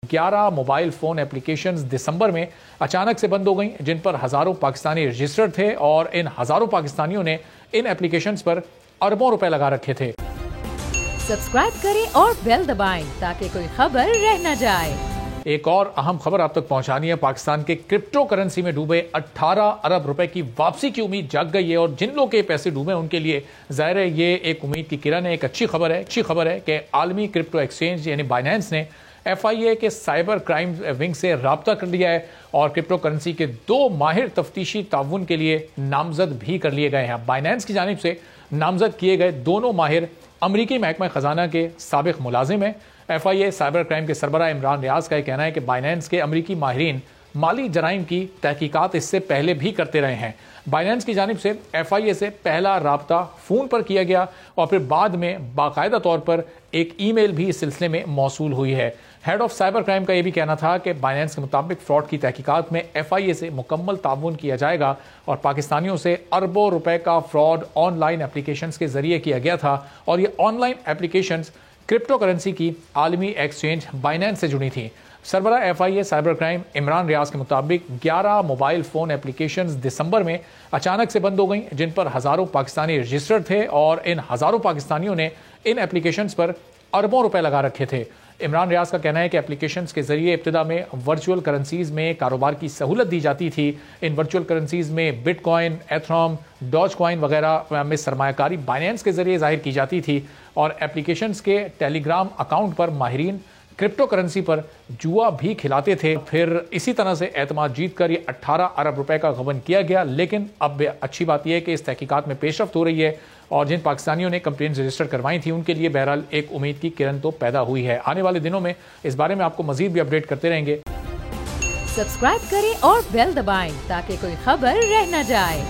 11 mobile phone applications دسمبر میں اچانک سے بند ہو گئیں، جن پر ہزاروں پاکستانی رجسٹرڈ تھے اور ان ہزاروں پاکستانیوں نے ان اپلیکیشنز پر اربوں روپے لگا رکھے تھے۔ سبسکرائب کریں اور بیل دبائیں تاکہ کوئی خبر رہ نہ جائے۔ ایک اور اہم خبر آپ تک پہنچانی ہے۔ پاکستان کے کرپٹو کرنسی میں ڈوبے 18 ارب روپے کی واپسی کی امید جاگ گئی ہے، اور جن لوگوں کے پیسے ڈوبے ان کے لیے ظاہر ہے یہ ایک امید کی کرن ہے۔ ایک اچھی خبر ہے کہ عالمی کرپٹو ایکسچینج یعنی بائنینس نے FIA کے سائبر کرائم ونگ سے رابطہ کر لیا ہے اور کرپٹو کرنسی کے 2 ماہر تفتیشی تعاون کے لیے نامزد بھی کر لیے گئے ہیں۔ بائنینس کی جانب سے نامزد کیے گئے دونوں ماہر امریکی محکمہ خزانہ کے سابق ملازم ہیں۔ FIA سائبر کرائم کے سربراہ عمران ریاض کا یہ کہنا ہے کہ بائنینس کے امریکی ماہرین مالی جرائم کی تحقیقات اس سے پہلے بھی کرتے رہے ہیں۔ بائنینس کی جانب سے FIA سے پہلا رابطہ فون پر کیا گیا اور پھر بعد میں باقاعدہ طور پر ایک ای میل بھی اس سلسلے میں موصول ہوئی ہے۔ ہیڈ آف سائبر کرائم کا یہ بھی کہنا تھا کہ بائنینس کے مطابق فراڈ کی تحقیقات میں FIA سے مکمل تعاون کیا جائے گا اور پاکستانیوں سے اربوں روپے کا فراڈ آن لائن اپلیکیشنز کے ذریعے کیا گیا تھا، اور یہ on line applications crypto currency کی عالمی ایکسچینج بائنینس سے جڑی تھیں۔ سربراہ FIA سائبر کرائم عمران ریاض کے مطابق 11 موبائل فون اپلیکیشنز دسمبر میں اچانک سے بند ہو گئیں، جن پر ہزاروں پاکستانی رجسٹرڈ تھے اور ان ہزاروں پاکستانیوں نے ان اپلیکیشنز پر اربوں روپے لگا رکھے تھے۔ عمران ریاض کا کہنا ہے کہ اپلیکیشنز کے ذریعے ابتدا میں ورچوئل کرنسیز میں کاروبار کی سہولت دی جاتی تھی۔ ان ورچوئل کرنسیز میں بٹ کوائن، ایتھرام، ڈوج کوائن وغیرہ میں سرمایہ کاری بائنینس کے ذریعے ظاہر کی جاتی تھی، اور اپلیکیشنز کے ٹیلی گرام اکاؤنٹ پر ماہرین کرپٹو کرنسی پر جوا بھی کھلاتے تھے۔ پھر اسی طرح سے اعتماد جیت کر یہ 18 ارب روپے کا غبن کیا گیا، لیکن اب اچھی بات یہ ہے کہ اس تحقیقات میں پیش رفت ہو رہی ہے اور جن پاکستانیوں نے کمپلینز رجسٹر کروائی تھی ان کے لیے بہرحال ایک امید کی کرن تو پیدا ہوئی ہے۔ آنے والے دنوں میں اس بارے میں آپ کو مزید بھی اپڈیٹ کرتے رہیں گے۔ سبسکرائب کریں اور بیل دبائیں تاکہ کوئی خبر رہ نہ جائے۔